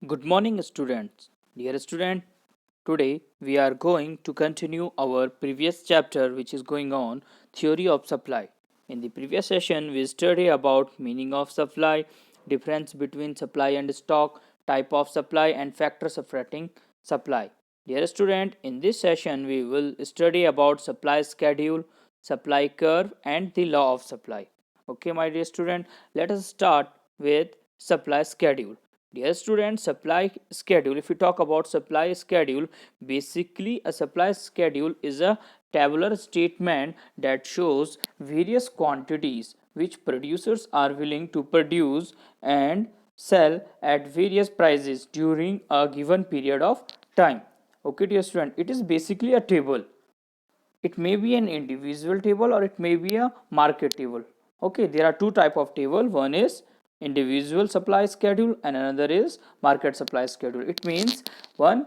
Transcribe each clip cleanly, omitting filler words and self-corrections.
Good morning, students. Dear student, today we are going to continue our previous chapter, which is going on theory of supply. In the previous session, we studied about meaning of supply, difference between supply and stock, type of supply, and factors affecting supply. Dear student, in this session, we will study about supply schedule, supply curve, and the law of supply. Okay, my dear student, let us start with supply schedule. Dear students, supply schedule. If we talk about supply schedule, basically a supply schedule is a tabular statement that shows various quantities which producers are willing to produce and sell at various prices during a given period of time. Okay, dear student, it is basically a table. It may be an individual table or it may be a market table. Okay, there are two type of table. One is individual supply schedule and another is market supply schedule. It means one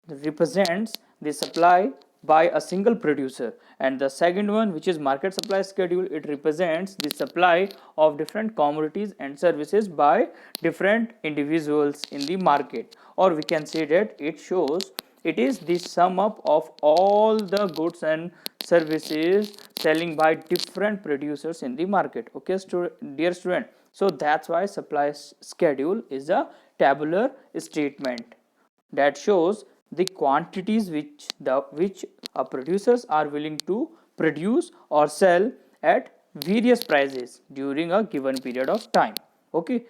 represents the supply by a single producer, and the second one, which is market supply schedule, it represents the supply of different commodities and services by different individuals in the market. Or we can say that it shows, it is the sum up of all the goods and services selling by different producers in the market. Okay, dear student, so that's why supply schedule is a tabular statement that shows the quantities which producers are willing to produce or sell at various prices during a given period of time. Okay,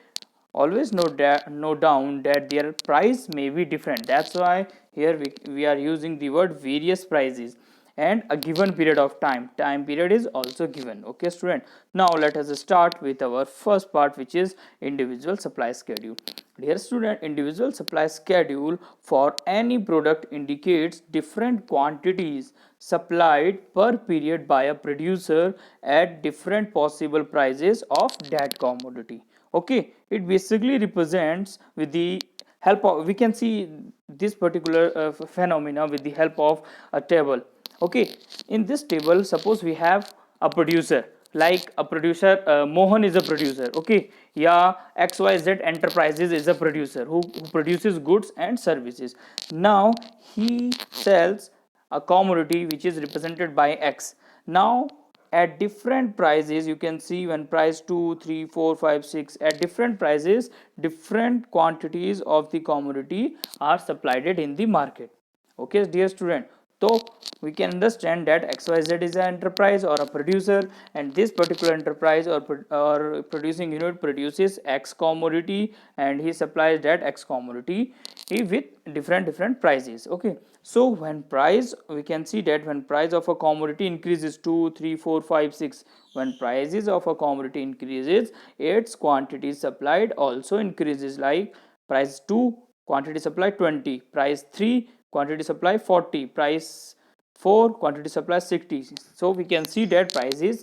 always note down that their price may be different. That's why here we are using the word various prices and a given period of time period is also given. Okay, student, now let us start with our first part, which is individual supply schedule. Dear student, individual supply schedule for any product indicates different quantities supplied per period by a producer at different possible prices of that commodity. Okay, it basically represents with the help of, we can see this particular phenomena with the help of a table. Okay, in this table, suppose we have a producer, like a producer, Mohan is a producer. Okay, yeah, XYZ Enterprises is a producer who produces goods and services. Now he sells a commodity which is represented by X. Now at different prices, you can see when price 2, 3, 4, 5, 6, at different prices different quantities of the commodity are supplied in the market. Okay, dear student, so we can understand that XYZ is an enterprise or a producer, and this particular enterprise or producing unit produces X commodity and he supplies that X commodity with different prices. Okay, so when price, we can see that when price of a commodity increases 2, 3, 4, 5, 6, when prices of a commodity increases, its quantity supplied also increases. Like price 2, quantity supply 20, price 3, quantity supply 40, price 4, quantity supply 60. So we can see that prices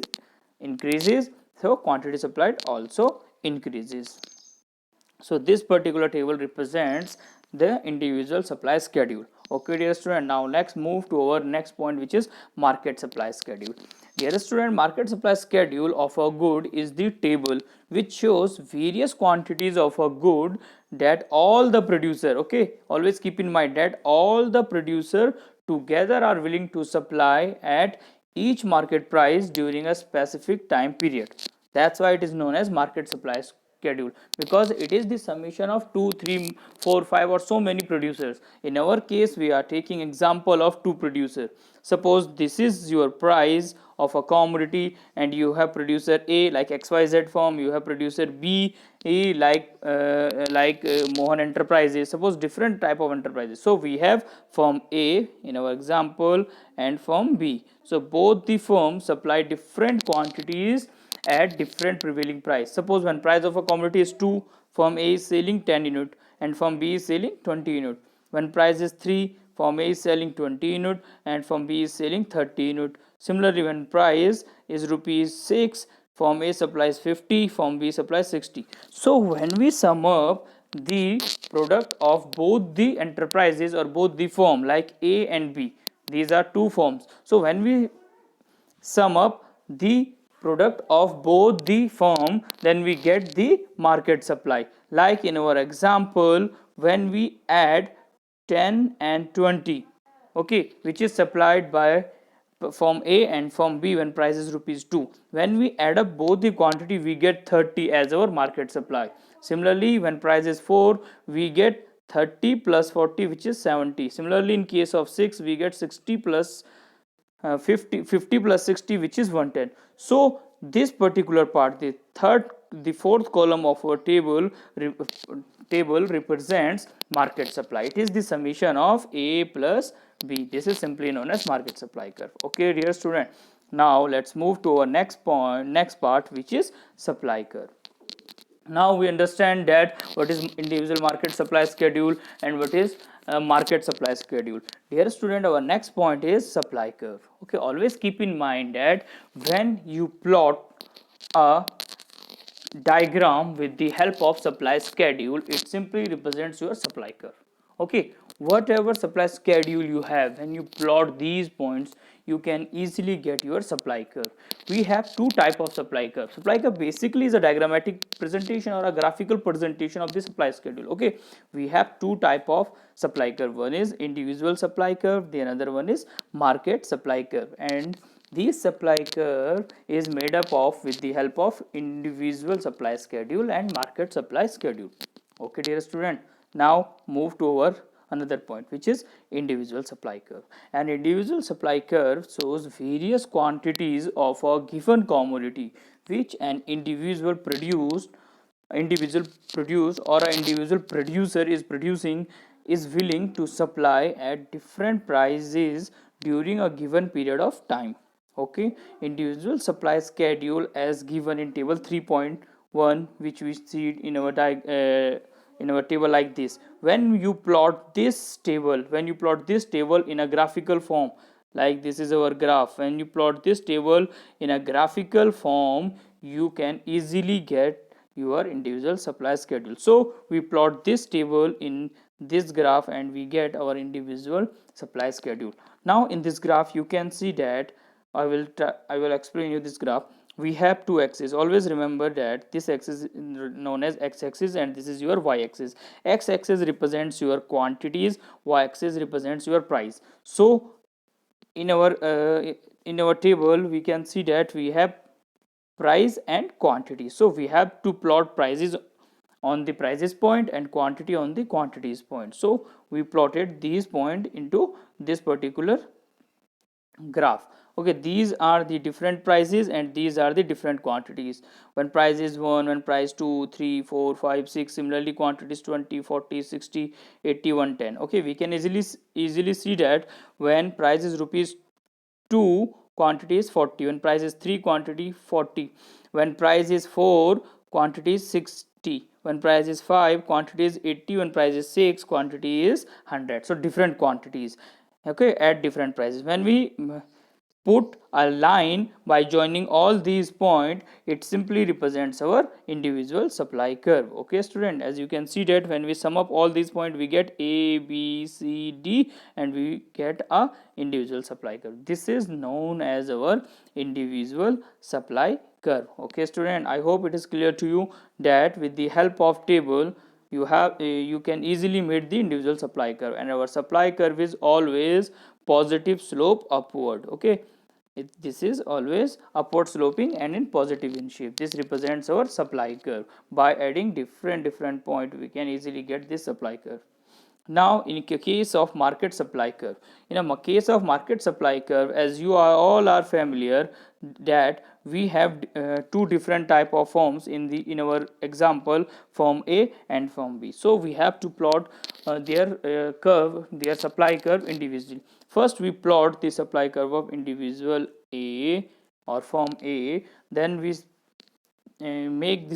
increases, so quantity supplied also increases. So this particular table represents the individual supply schedule. Okay, dear student, now let's move to our next point, which is market supply schedule. Dear student, market supply schedule of a good is the table which shows various quantities of a good that all the producer, okay, always keep in mind that all the producer together are willing to supply at each market price during a specific time period. That's why it is known as market supply schedule, because it is the summation of 2, 3, 4, 5 or so many producers. In our case, we are taking example of two producers. Suppose this is your price of a commodity and you have producer A like XYZ firm, you have producer B Mohan Enterprises. Suppose different type of enterprises. So we have firm A in our example and firm B. So both the firms supply different quantities at different prevailing price. Suppose when price of a commodity is 2, firm A is selling 10 unit and firm B is selling 20 unit. When price is 3, firm A is selling 20 unit and firm B is selling 30 unit. Similarly, when price is rupees 6, firm A supplies 50, firm B supplies 60. So when we sum up the product of both the enterprises or both the firm like A and B, these are two firms. So when we sum up the product of both the firm, then we get the market supply. Like in our example, when we add 10 and 20, okay, which is supplied by firm A and firm B when price is rupees 2. When we add up both the quantity, we get 30 as our market supply. Similarly, when price is 4, we get 30 plus 40, which is 70. Similarly, in case of 6, we get 60 plus 50 plus 60, which is 110. So this particular part, the fourth column of our table represents market supply. It is the summation of A plus B. This is simply known as market supply curve. Okay, dear student. Now let's move to our next part, which is supply curve. Now we understand that what is individual market supply schedule and what is market supply schedule. Dear student, our next point is supply curve. Okay, always keep in mind that when you plot a diagram with the help of supply schedule, it simply represents your supply curve. Okay, whatever supply schedule you have, when you plot these points, you can easily get your supply curve. We have two type of supply curve. Supply curve basically is a diagrammatic presentation or a graphical presentation of the supply schedule. Okay, we have two type of supply curve. One is individual supply curve, the another one is market supply curve. And this supply curve is made up of with the help of individual supply schedule and market supply schedule. Okay, dear student. Now move to our another point, which is individual supply curve. An individual supply curve shows various quantities of a given commodity which an individual produce or an individual producer is producing is willing to supply at different prices during a given period of time. Okay, individual supply schedule as given in table 3.1, which we see in our table like this. When you plot this table in a graphical form, like this is our graph, when you plot this table in a graphical form, you can easily get your individual supply schedule. So we plot this table in this graph and we get our individual supply schedule. Now in this graph you can see that I will explain you this graph. We have two axes. Always remember that this axis is known as x-axis and this is your y-axis. X-axis represents your quantities, y-axis represents your price. So in our table we can see that we have price and quantity. So we have to plot prices on the prices point and quantity on the quantities point. So we plotted these point into this particular graph. Okay, these are the different prices and these are the different quantities. When price is 1, when price 2, 3, 4, 5, 6, similarly quantities 20, 40, 60, 80, 110. Okay, we can easily see that when price is rupees 2, quantity is 40, when price is 3, quantity 40, when price is 4, quantity is 60, when price is 5, quantity is 80, when price is 6, quantity is 100. So different quantities, okay, at different prices. When we put a line by joining all these points, it simply represents our individual supply curve. Okay student, as you can see that when we sum up all these points, we get A, B, C, D and we get a individual supply curve. This is known as our individual supply curve. Okay student, I hope it is clear to you that with the help of table you can easily meet the individual supply curve, and our supply curve is always positive slope upward. Okay, this is always upward sloping and in positive in shape. This represents our supply curve. By adding different point, we can easily get this supply curve. Now in case of market supply curve, in a case of market supply curve, as you all are familiar that we have two different type of forms in our example, form A and form B. So we have to plot their supply curve individually. First we plot the supply curve of individual A or form A, then we will make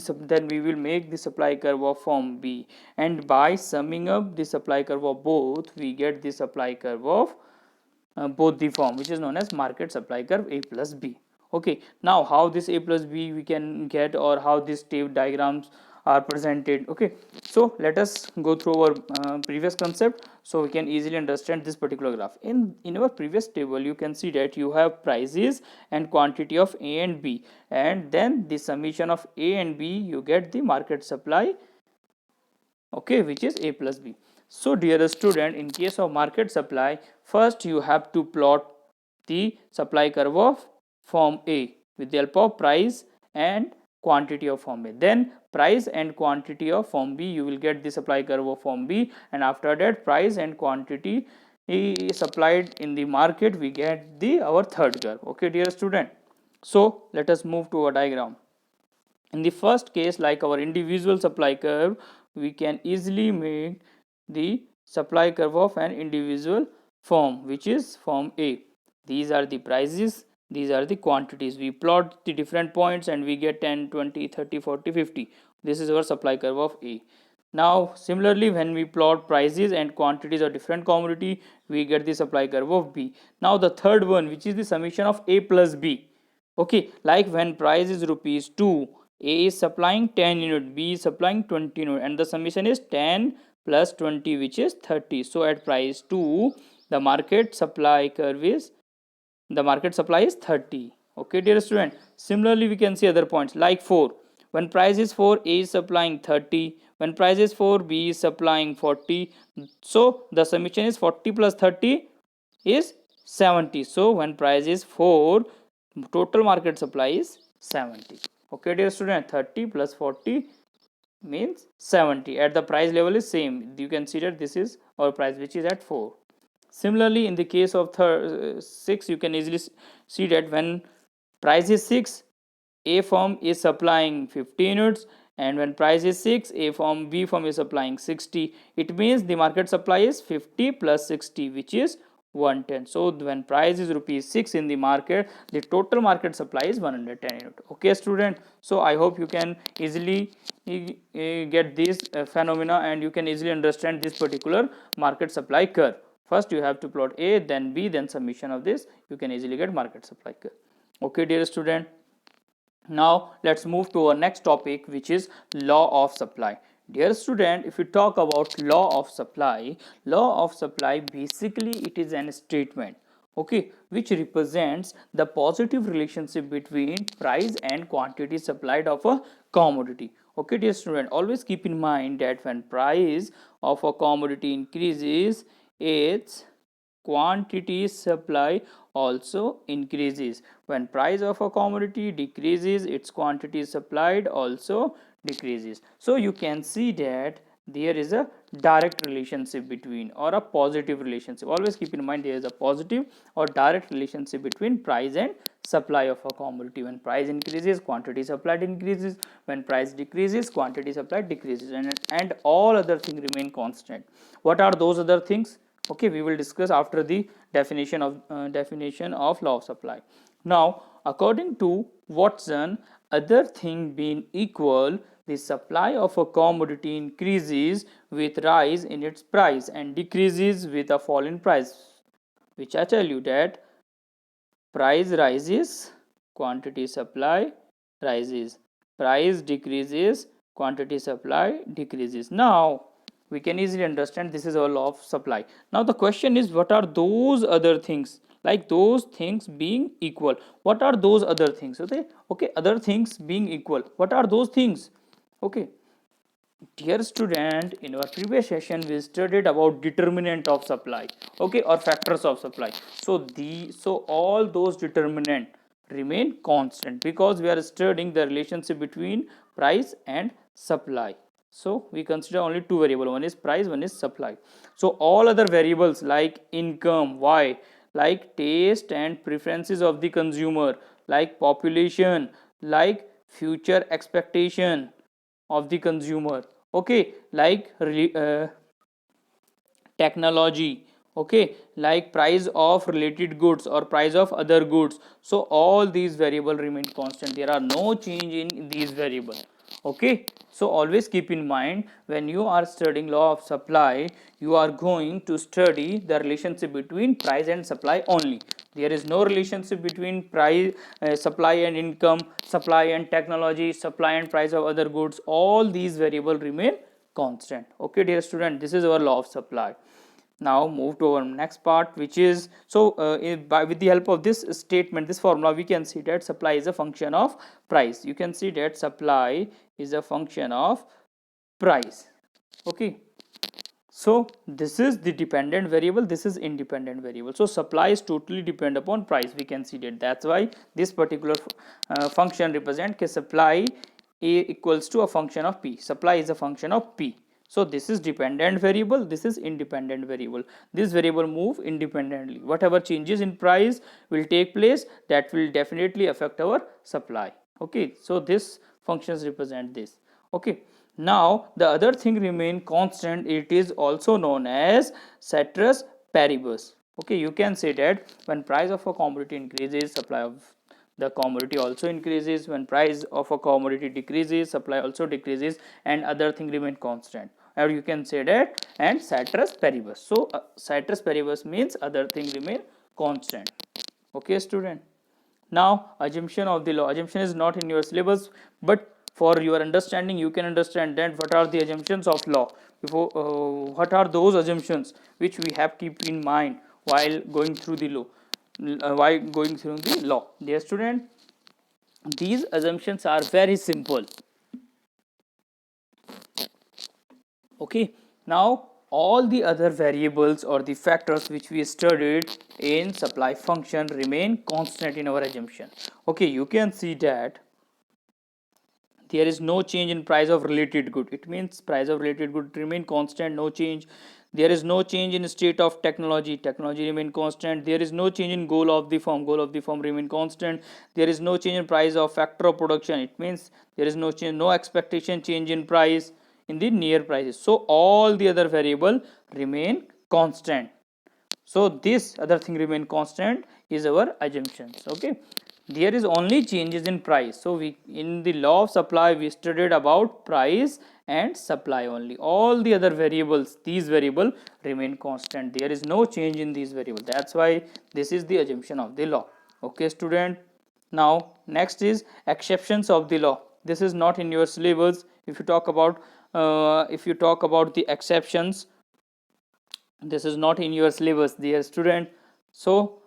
the supply curve of form B, and by summing up the supply curve of both, we get the supply curve of both the form, which is known as market supply curve A plus B. Okay, now how this A plus B we can get, or how these diagrams are presented. Okay, so let us go through our previous concept so we can easily understand this particular graph. In our previous table you can see that you have prices and quantity of A and B, and then the summation of A and B you get the market supply okay, which is A plus B. So dear student, in case of market supply, first you have to plot the supply curve of form A with the help of price and quantity of form A. Then price and quantity of form B, you will get the supply curve of form B, and after that price and quantity supplied in the market, we get the our third curve. Okay, dear student. So let us move to a diagram. In the first case, like our individual supply curve, we can easily make the supply curve of an individual firm, which is firm A. These are the prices, these are the quantities. We plot the different points and we get 10, 20, 30, 40, 50. This is our supply curve of A. Now similarly, when we plot prices and quantities of different commodity, we get the supply curve of B. Now the third one, which is the summation of A plus B. Okay, like when price is rupees 2, A is supplying 10 unit, B is supplying 20 unit, and the summation is 10 plus 20, which is 30. So at price 2, the market supply curve is, the market supply is 30. Okay, dear student. Similarly, we can see other points like 4. When price is 4, A is supplying 30. When price is 4, B is supplying 40. So the summation is 40 plus 30 is 70. So when price is 4, total market supply is 70. Okay, dear student, 30 plus 40 means 70. At the price level is same. You can see that this is our price, which is at 4. Similarly, in the case of 6, you can easily see that when price is 6, A firm is supplying 50 units, and when price is 6, B firm is supplying 60. It means the market supply is 50 plus 60, which is 110. So when price is rupees 6 in the market, the total market supply is 110 unit. Okay, student. So I hope you can easily get this phenomena, and you can easily understand this particular market supply curve. First you have to plot A, then B, then summation of this. You can easily get market supply curve. Okay, dear student. Now let's move to our next topic, which is law of supply. Dear student, if you talk about law of supply basically it is an statement, okay, which represents the positive relationship between price and quantity supplied of a commodity. Okay, dear student, always keep in mind that when price of a commodity increases, its quantity supply also increases. When price of a commodity decreases, its quantity supplied also decreases. So you can see that there is a direct relationship between, or a positive relationship. Always keep in mind there is a positive or direct relationship between price and supply of a commodity. When price increases, quantity supplied increases. When price decreases, quantity supplied decreases, and all other things remain constant. What are those other things? Okay, we will discuss after the definition of law of supply. Now according to Watson, other thing being equal, the supply of a commodity increases with rise in its price and decreases with a fall in price, which I tell you that price rises, quantity supply rises, price decreases, quantity supply decreases. Now we can easily understand this is our law of supply. Now the question is, what are those other things, like those things being equal? What are those other things? Okay, other things being equal, what are those things? Okay, dear student, in our previous session we studied about determinant of supply, okay, or factors of supply. So all those determinant remain constant because we are studying the relationship between price and supply. So we consider only two variables, one is price, one is supply. So all other variables like income, why, like taste and preferences of the consumer, like population, like future expectation of the consumer, okay, like technology, okay, like price of related goods or price of other goods. So all these variable remain constant, there are no change in these variable. Okay, so always keep in mind, when you are studying law of supply, you are going to study the relationship between price and supply only. There is no relationship between price, supply and income, supply and technology, supply and price of other goods. All these variable remain constant. Okay, dear student, this is our law of supply. Now move to our next part, which is, with the help of this statement, this formula, we can see that supply is a function of price. You can see that supply is a function of price. Okay, so this is the dependent variable, this is independent variable. So supply is totally depend upon price, we can see that. That's why this particular function represent कि supply A equals to a function of P. Supply is a function of P. So this is dependent variable, this is independent variable. This variable move independently. Whatever changes in price will take place, that will definitely affect our supply. Okay, so this functions represent this. Okay, now the other thing remain constant, it is also known as ceteris paribus. Okay, you can say that when price of a commodity increases, supply of the commodity also increases. When price of a commodity decreases, supply also decreases, and other thing remain constant. Or you can say that and ceteris paribus. So ceteris paribus means other thing remain constant. Okay, student. Now assumption of the law. Assumption is not in your syllabus, but for your understanding you can understand that what are the assumptions of law. Before what are those assumptions which we have keep in mind while going through the law, while going through the law. Dear student, these assumptions are very simple. Okay, now all the other variables or the factors which we studied in supply function remain constant in our assumption. Okay, you can see that there is no change in price of related good. It means price of related good remain constant, no change. There is no change in state of technology, technology remain constant. There is no change in goal of the firm, goal of the firm remain constant. There is no change in price of factor of production. It means there is no change, no expectation change in price in the near prices. So all the other variable remain constant. So this other thing remain constant is our assumptions. Okay, there is only changes in price. So we in the law of supply we studied about price and supply only. All the other variables, these variable remain constant. There is no change in these variables. That's why this is the assumption of the law. Okay, student. Now next is exceptions of the law. This is not in your syllabus. If you talk about the exceptions, this is not in your syllabus, dear student. So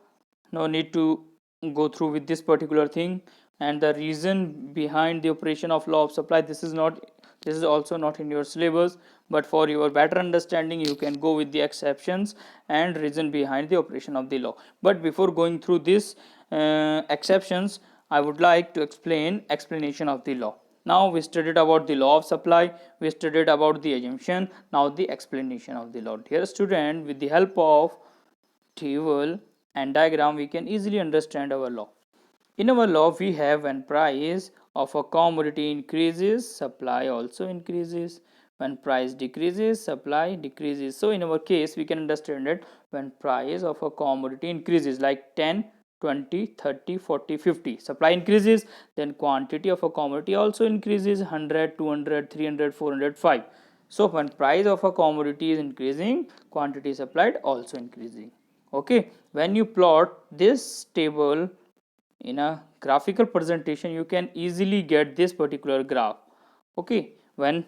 no need to go through with this particular thing. And the reason behind the operation of law of supply, this is also not in your syllabus, but for your better understanding you can go with the exceptions and reason behind the operation of the law. But before going through this exceptions, I would like to explain explanation of the law. Now we studied about the law of supply, we studied about the assumption, now the explanation of the law. Dear student, with the help of table and diagram we can easily understand our law. In our law we have when price of a commodity increases, supply also increases. When price decreases, supply decreases. So in our case we can understand that when price of a commodity increases like 10, 20, 30, 40, 50, supply increases, then quantity of a commodity also increases 100, 200, 300, 400, 5. So when price of a commodity is increasing, quantity supplied also increasing. Okay, when you plot this table in a graphical presentation you can easily get this particular graph. Okay, when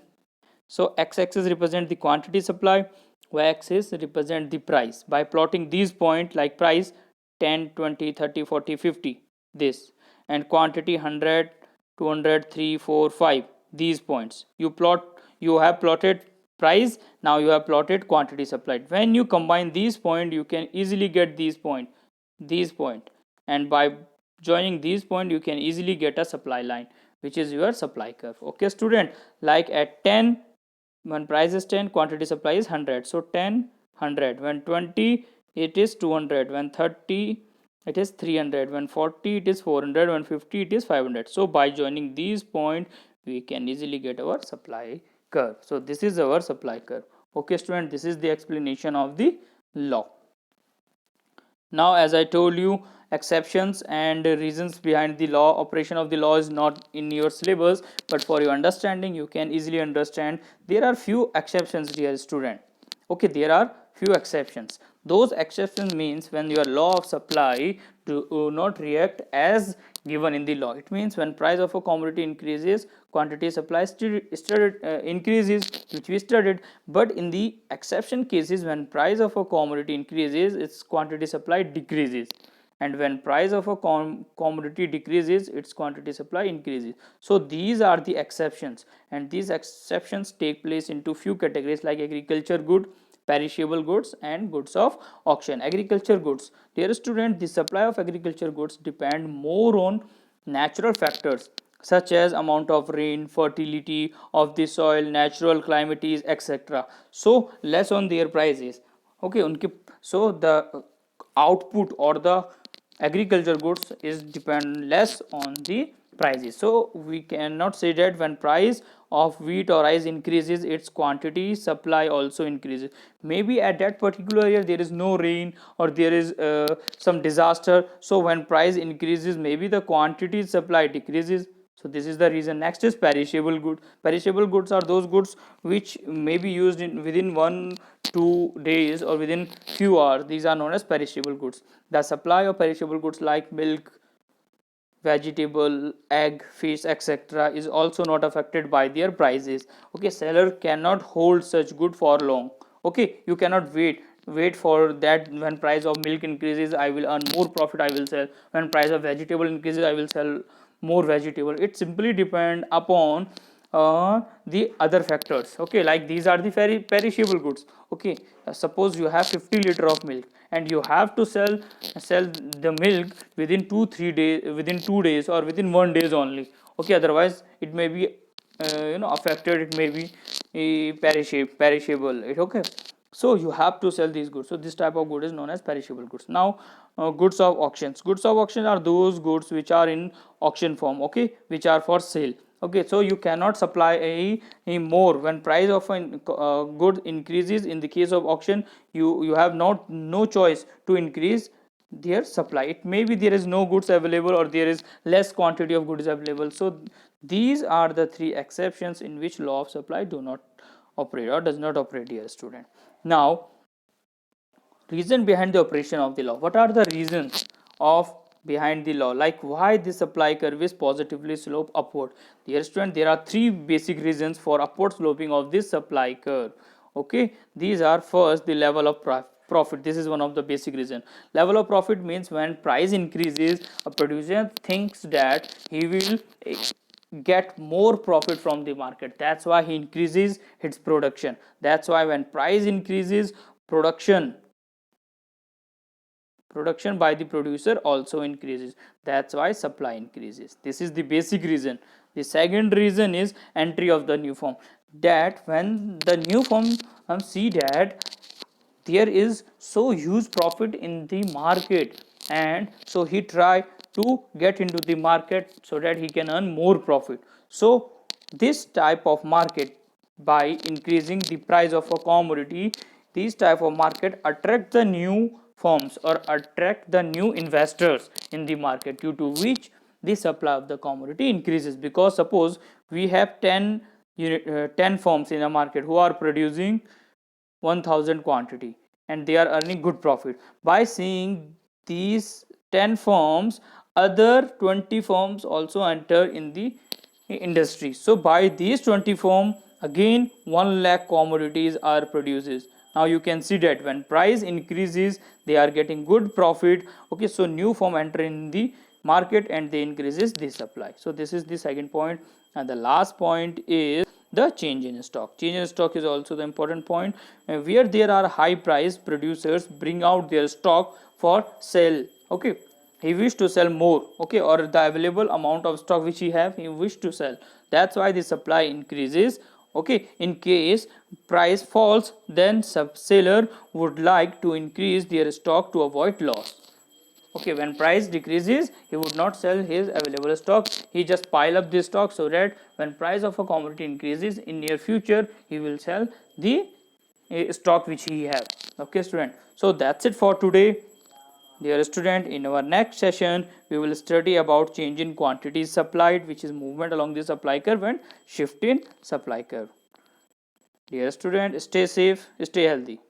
so x-axis represent the quantity supply, y-axis represent the price. By plotting these points like price 10, 20, 30, 40, 50, this, and quantity 100, 200, 3, 4, 5, these points you plot, you have plotted price, now you have plotted quantity supplied. When you combine these points you can easily get these point, and by joining these points you can easily get a supply line which is your supply curve. Okay student, like at 10, when price is 10, quantity supply is 100, so 10, 100. When 20 it is 200, when 30 it is 300, when 40 it is 400, when 50 it is 500. So by joining these points we can easily get our supply curve. So this is our supply curve. Okay student, this is the explanation of the law. Now as I told you, exceptions and reasons behind the law, operation of the law is not in your syllabus, but for your understanding you can easily understand there are few exceptions, dear student. Okay, there are few exceptions. Those exceptions means when your law of supply do not react as given in the law. It means when price of a commodity increases, quantity supply increases, which we studied. But in the exception cases, when price of a commodity increases, its quantity supply decreases. and when price of a commodity decreases, its quantity supply increases. So these are the exceptions, and these exceptions take place into few categories like agriculture good, perishable goods, and goods of auction. Agriculture goods, dear student, the supply of agriculture goods depend more on natural factors such as amount of rain, fertility of the soil, natural climate, etc. So less on their prices. Okay, unki, so the output or the agriculture goods is depend less on the prices. So we cannot say that when price of wheat or rice increases, its quantity supply also increases. Maybe at that particular year there is no rain or there is some disaster, so when price increases, maybe the quantity supply decreases. So this is the reason. Next is perishable good. Perishable goods are those goods which may be used in within 1-2 days or within few hours. These are known as perishable goods. The supply of perishable goods like milk, vegetable, egg, fish, etc. is also not affected by their prices. Okay, seller cannot hold such good for long. Okay, you cannot wait for that. When price of milk increases, I will earn more profit, I will sell. When price of vegetable increases, I will sell more vegetable. It simply depend upon the other factors. Okay, like these are the very perishable goods. Okay, suppose you have 50 liter of milk and you have to sell the milk within 2-3 days, within 2 days or within 1 days only. Okay, otherwise it may be affected, it may be perishable. Okay, so you have to sell these goods. So this type of good is known as perishable goods. Now goods of auctions. Goods of auction are those goods which are in auction form, okay, which are for sale. Okay, so you cannot supply a more. When price of a good increases, in the case of auction, you have no choice to increase their supply. It may be there is no goods available or there is less quantity of goods available. So these are the three exceptions in which law of supply do not operate or does not operate, dear student. Now, reason behind the operation of the law. What are the reasons of behind the law, like why the supply curve is positively slope upward? Dear student, there are three basic reasons for upward sloping of this supply curve. Okay, these are: first, the level of profit. This is one of the basic reason. Level of profit means when price increases, a producer thinks that he will get more profit from the market. That's why he increases its production. That's why when price increases, production by the producer also increases. That's why supply increases. This is the basic reason. The second reason is entry of the new firm. That when the new firm see that there is so huge profit in the market, and so he try to get into the market so that he can earn more profit. So this type of market, by increasing the price of a commodity, these type of market attract the new firms or attract the new investors in the market, due to which the supply of the commodity increases. Because suppose we have 10 firms in a market who are producing 1000 quantity and they are earning good profit. By seeing these 10 firms, other 20 firms also enter in the industry. So by these 20 firms, again 1 lakh commodities are produced. Now you can see that when price increases, they are getting good profit. Okay, so new firm enter in the market and they increases the supply. So this is the second point. And the last point is the change in stock. Change in stock is also the important point. Where there are high price, producers bring out their stock for sale. Okay, he wish to sell more, okay, or the available amount of stock which he have, he wish to sell. That's why the supply increases. Okay, in case price falls, then seller would like to increase their stock to avoid loss. Okay, when price decreases, he would not sell his available stock, he just pile up this stock, so that when price of a commodity increases in near future, he will sell the stock which he have. Okay student, so that's it for today. Dear student, in our next session, we will study about change in quantities supplied, which is movement along the supply curve, and shift in supply curve. Dear student, stay safe, stay healthy.